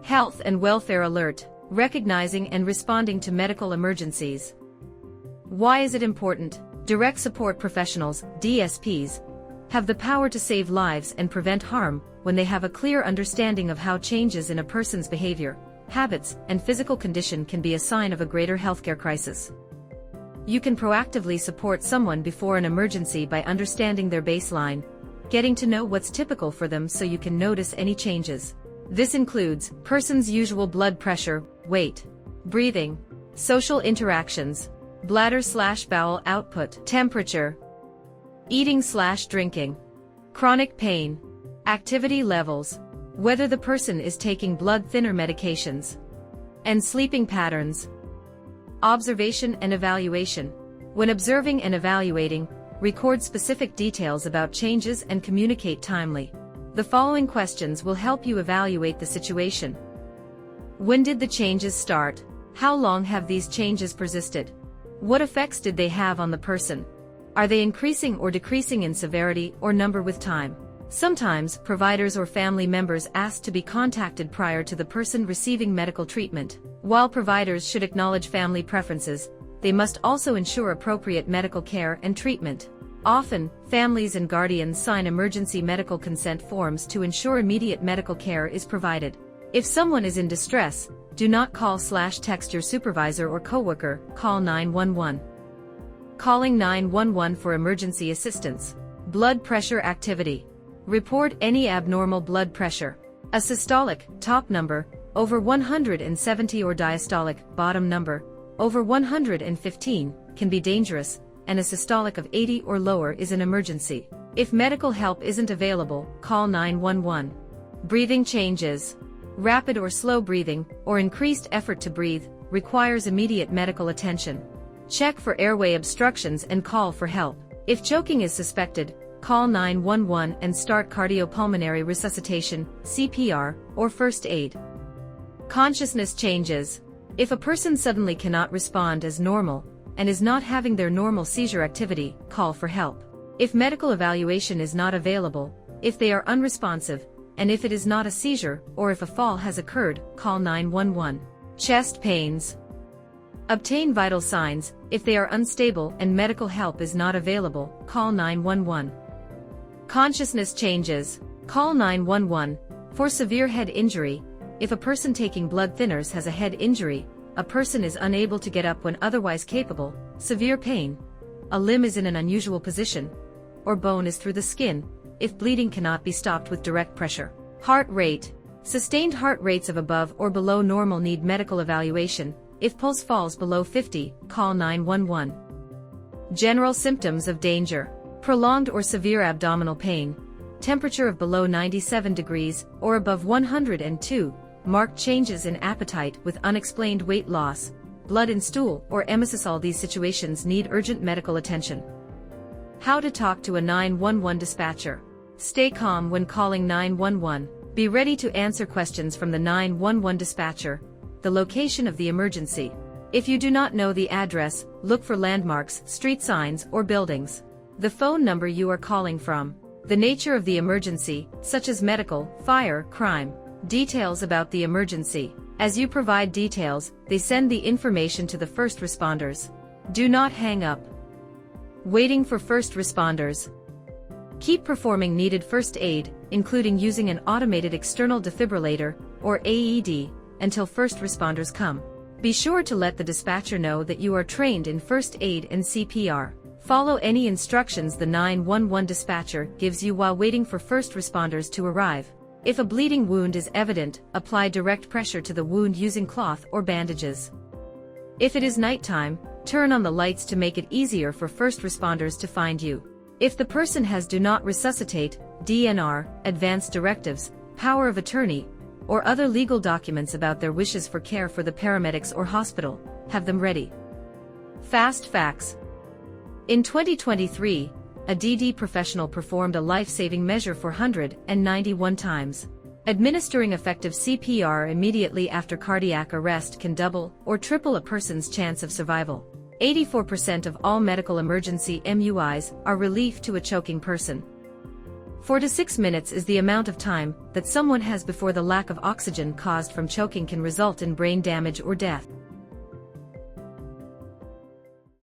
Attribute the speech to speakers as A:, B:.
A: Health and welfare alert, recognizing and responding to medical emergencies. Why is it important? Direct support professionals, DSPs, have the power to save lives and prevent harm when they have a clear understanding of how changes in a person's behavior, habits, and physical condition can be a sign of a greater healthcare crisis. You can proactively support someone before an emergency by understanding their baseline, getting to know what's typical for them so you can notice any changes. This includes person's usual blood pressure, weight, breathing, social interactions, bladder/bowel output, temperature, eating/drinking, chronic pain, activity levels, whether the person is taking blood thinner medications, and sleeping patterns. Observation and evaluation. When observing and evaluating, record specific details about changes and communicate timely. The following questions will help you evaluate the situation. When did the changes start? How long have these changes persisted? What effects did they have on the person? Are they increasing or decreasing in severity or number with time? Sometimes, providers or family members ask to be contacted prior to the person receiving medical treatment. While providers should acknowledge family preferences, they must also ensure appropriate medical care and treatment. Often, families and guardians sign emergency medical consent forms to ensure immediate medical care is provided. If someone is in distress, do not call/text your supervisor or coworker, call 911. Calling 911 for emergency assistance. Blood pressure activity. Report any abnormal blood pressure. A systolic, top number, over 170 or diastolic, bottom number, over 115, can be dangerous, and a systolic of 80 or lower is an emergency. If medical help isn't available, call 911. Breathing changes. Rapid or slow breathing, or increased effort to breathe, requires immediate medical attention. Check for airway obstructions and call for help. If choking is suspected, call 911 and start cardiopulmonary resuscitation, CPR, or first aid. Consciousness changes. If a person suddenly cannot respond as normal, and is not having their normal seizure activity, call for help. If medical evaluation is not available, if they are unresponsive, and if it is not a seizure, or if a fall has occurred, call 911. Chest pains. Obtain vital signs. If they are unstable and medical help is not available, call 911. Consciousness changes. Call 911. For severe head injury, if a person taking blood thinners has a head injury, a person is unable to get up when otherwise capable, severe pain, a limb is in an unusual position, or bone is through the skin, if bleeding cannot be stopped with direct pressure. Heart rate. Sustained heart rates of above or below normal need medical evaluation. If pulse falls below 50, call 911. General symptoms of danger. Prolonged or severe abdominal pain, temperature of below 97 degrees or above 102, marked changes in appetite with unexplained weight loss, blood in stool or emesis. All these situations need urgent medical attention. How to talk to a 911 dispatcher. Stay calm when calling 911. Be ready to answer questions from the 911 dispatcher. The location of the emergency. If you do not know the address, look for landmarks, street signs, or buildings. The phone number you are calling from. The nature of the emergency, such as medical, fire, crime. Details about the emergency. As you provide details, they send the information to the first responders. Do not hang up. Waiting for first responders. Keep performing needed first aid, including using an automated external defibrillator, or AED, until first responders come. Be sure to let the dispatcher know that you are trained in first aid and CPR. Follow any instructions the 911 dispatcher gives you while waiting for first responders to arrive. If a bleeding wound is evident, apply direct pressure to the wound using cloth or bandages. If it is nighttime, turn on the lights to make it easier for first responders to find you. If the person has do not resuscitate, DNR, advance directives, power of attorney, or other legal documents about their wishes for care for the paramedics or hospital, have them ready. Fast facts. In 2023, a DD professional performed a life-saving measure 491 times. Administering effective CPR immediately after cardiac arrest can double or triple a person's chance of survival. 84% of all medical emergency MUIs are relief to a choking person. 4 to 6 minutes is the amount of time that someone has before the lack of oxygen caused from choking can result in brain damage or death.